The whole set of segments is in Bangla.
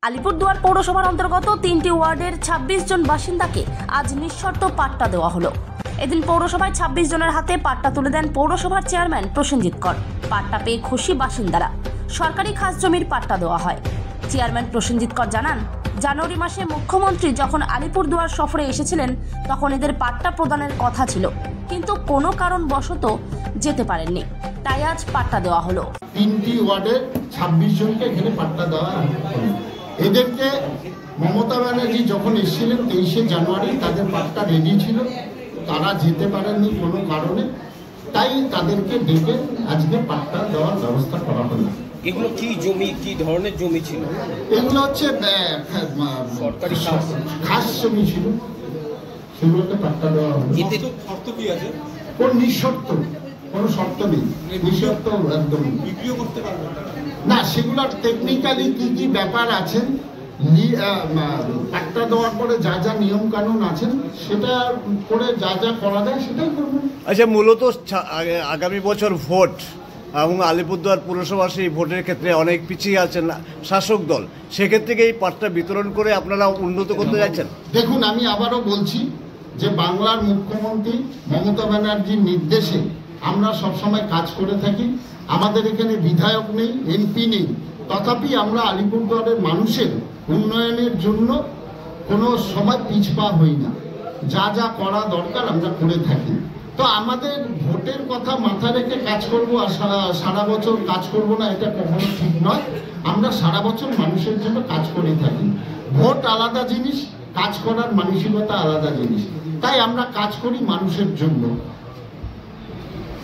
আলিপুরদুয়ার পৌরসভার অন্তর্গত 3টি ওয়ার্ডের 26 জন বাসিন্দাকে আজ নিঃশর্ত পাট্টা দেওয়া হলো। এদিন পৌরসভায় 26 জনের হাতে পাট্টা তুলে দেন পৌরসভার চেয়ারম্যান প্রসেনজিৎ কর। পাট্টা পেয়ে খুশি বাসিন্দারা। সরকারি খাস জমির পাট্টা দেওয়া হয়। চেয়ারম্যান প্রসেনজিৎ কর জানান, জানুয়ারি মাসে মুখ্যমন্ত্রী যখন আলিপুরদুয়ার সফরে এসেছিলেন তখন এদের পাট্টা প্রদানের কথা ছিল, কিন্তু কোনো কারণবশত যেতে পারেননি, তাই আজ পাট্টা দেওয়া হলো। 3টি ওয়ার্ডের 26 জনকে এখানে পাট্টা দেওয়া হলো। এদেরকে মমতা ব্যানার্জি যখন এসেছিলেন 23শে জানুয়ারি তাদের পাট্টা রেডি ছিল, তারা যেতে পারেননি কোনো কারণে, তাই তাদেরকে ডেকে আজকে পাট্টা দেওয়ার ব্যবস্থা করা হলো। এগুলো কি জমি, কি ধরনের জমি ছিল? এগুলো হচ্ছে সরকারি খাস জমি ছিল, সেগুলোকে পাট্টা দেওয়া হলো। এতে শর্ত কি আছে? কোন নিঃশর্ত, কোনো শর্ত নেই, নিঃশর্ত একদম বিক্রিও করতে পারবেন না। সেগুলোর টেকনিক্যালি কি কি ব্যাপার আছে, পাট্টা দেওয়ার পরে যা যা নিয়ম কানুন আছেন সেটা করে যা যা করা যায় সেটাই করবেন। আচ্ছা, মূলত আগামী বছর ভোট এবং আলিপুরদুয়ার পুরসভা সেই ভোটের ক্ষেত্রে অনেক পিছিয়ে আছেন শাসক দল, সেক্ষেত্রে এই পাট্টা বিতরণ করে আপনারা উন্নত করতে যাচ্ছেন? দেখুন, আমি আবারও বলছি যে বাংলার মুখ্যমন্ত্রী মমতা ব্যানার্জির নির্দেশে আমরা সবসময় কাজ করে থাকি। আমাদের এখানে বিধায়ক নেই, এমপি নেই, তথাপি আমরা আলিপুরদুয়ারের মানুষের উন্নয়নের জন্য কোনো সময় পিছপা হই না। যা যা করা দরকার আমরা করে থাকি। তো আমাদের ভোটের কথা মাথায় রেখে কাজ করব আর সারা বছর কাজ করব না, এটা কখনো ঠিক নয়। আমরা সারা বছর মানুষের জন্য কাজ করে থাকি। ভোট আলাদা জিনিস, কাজ করার মানসিকতা আলাদা জিনিস, তাই আমরা কাজ করি মানুষের জন্য,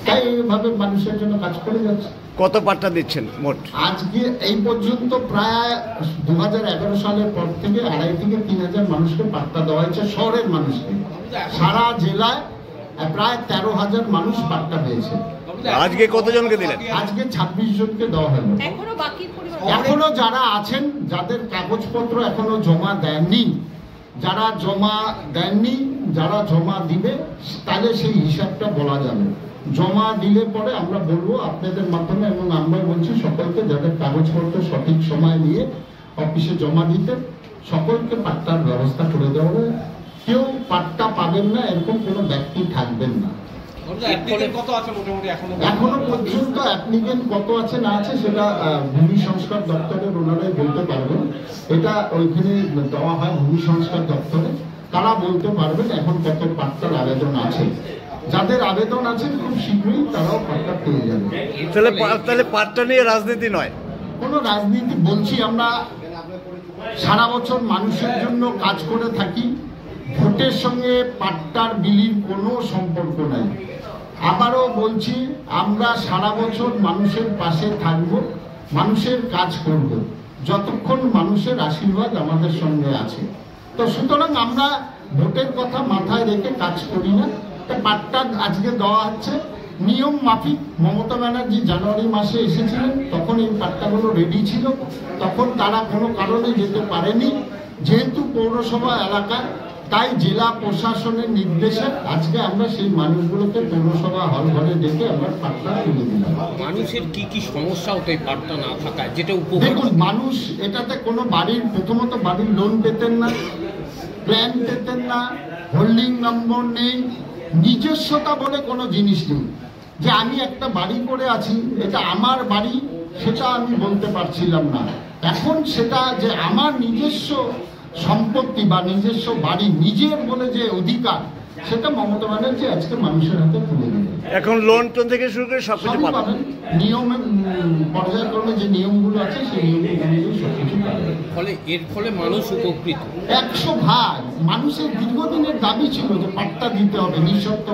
তাই এইভাবে মানুষের জন্য কাজ করে যাচ্ছে। কত পাট্টা দিচ্ছেন মোট? আজকে এই পর্যন্ত প্রায় 2011 সালের পর থেকে 2,500 থেকে 3,000 মানুষকে পাট্টা দেওয়া হয়েছে, শহরের মানুষকে। সারা জেলায় প্রায় 13,000 মানুষ পাট্টা পেয়েছে। আজকে কতজনকে দিলেন? আজকে 26 জনকে দেওয়া হলো। এখনো যারা আছেন, যাদের কাগজপত্র এখনো জমা দেননি, যারা জমা দেননি, যারা জমা দিবে, তাহলে সেই হিসাবটা বলা যাবে। জমা দিলে পরে আমরা বলবো আপনাদের মাধ্যমে, এবং আমরা বলছি সকলকে যাদের কাগজপত্র সঠিক সময় নিয়ে অফিসে জমা দিতে, সকলকে পাট্টার ব্যবস্থা করে দেওয়া হবে। কেউ পাট্টা পাবেন না এরকম কোনো ব্যক্তি থাকবেন না। এখনো পর্যন্ত অ্যাপ্লিকেন্ট কত আছে না আছে সেটা ভূমি সংস্কার দপ্তরের ওনারাই বলতে পারবেন। এটা ওইখানে দেওয়া হয় ভূমি সংস্কার দপ্তরে, তারা বলতে পারবেন এখন কত পাট্টার আবেদন আছে। যাদের আবেদন আছে খুব শীঘ্রই তারাও পাট্টা পেয়ে যাবে। তাহলে পাট্টা নিয়ে রাজনীতি নয়, কোনো রাজনীতি বলছি, আমরা সারা বছর মানুষের জন্য কাজ করে থাকি। ভোটের সঙ্গে পাট্টার বিলির কোনো সম্পর্ক নাই। আবারও বলছি, আমরা সারা বছর মানুষের পাশে থাকব, মানুষের কাজ করব, যতক্ষণ মানুষের আশীর্বাদ আমাদের সঙ্গে আছে। তো সুতরাং আমরা ভোটের কথা মাথায় রেখে কাজ করি না। পাট্টা আজকে দেওয়া হচ্ছে নিয়ম মাফিক। মমতা ব্যানার্জি জানুয়ারি মাসে এসেছিলেন, তখন এই পাট্টাগুলো রেডি ছিল, তখন তারা কোনো কারণে যেতে পারেনি। যেহেতু পৌরসভা এলাকা, তাই জেলা প্রশাসনের নির্দেশে আজকে আমরা সেই মানুষগুলোকে পৌরসভা হল ঘরে ডেকে আমরা পাট্টা তুলে দিলাম। মানুষের কি কি সমস্যা হতো এই পাট্টা না থাকায়, যেটা দেখুন, মানুষ এটাতে কোনো বাড়ির, প্রথমত বাড়ির লোন পেতেন না, প্ল্যান পেতেন না, হোল্ডিং নম্বর নেই, নিজস্বতা বলে কোনো জিনিস নেই। যে আমি একটা বাড়ি করে আছি, এটা আমার বাড়ি, সেটা আমি বলতে পারছিলাম না। এখন সেটা যে আমার নিজস্ব সম্পত্তি বা নিজস্ব বাড়ি, নিজের বলে যে অধিকার, সেটা মমতা ব্যানার্জি আজকে মানুষের হাতে তুলে দেবে। এখন লোন টোন থেকে শুরু করে সবকিছু পাবেন। নিয়মে পর্যায়ক্রমে যে নিয়মগুলো আছে সেই নিয়ম অনুযায়ী সবকিছু পাবেন। এর ফলে মানুষ উপকৃত 100%। মানুষের দীর্ঘদিনের দাবি ছিল যে পাট্টা দিতে হবে, নিঃশর্ত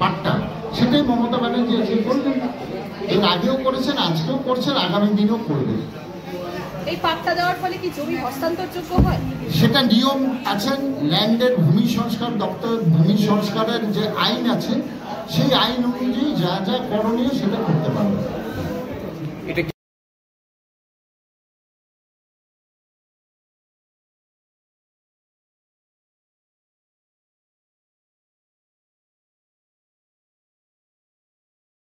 পাট্টা, সেটাই মমতা ব্যানার্জি আজকে করবেন। এর আগেও করেছেন, আজকেও করছেন, আগামী দিনেও করবেন। এই পাট্টা দেওয়ার ফলে কি জমি হস্তান্তরযোগ্য হয়? সেটা নিয়ম আছে, ল্যান্ডের ভূমি সংস্কার দপ্তর, ভূমি সংস্কারের যে আইন আছে সেই আইন অনুযায়ী যা যা করণীয় সেটা করতে পারবে।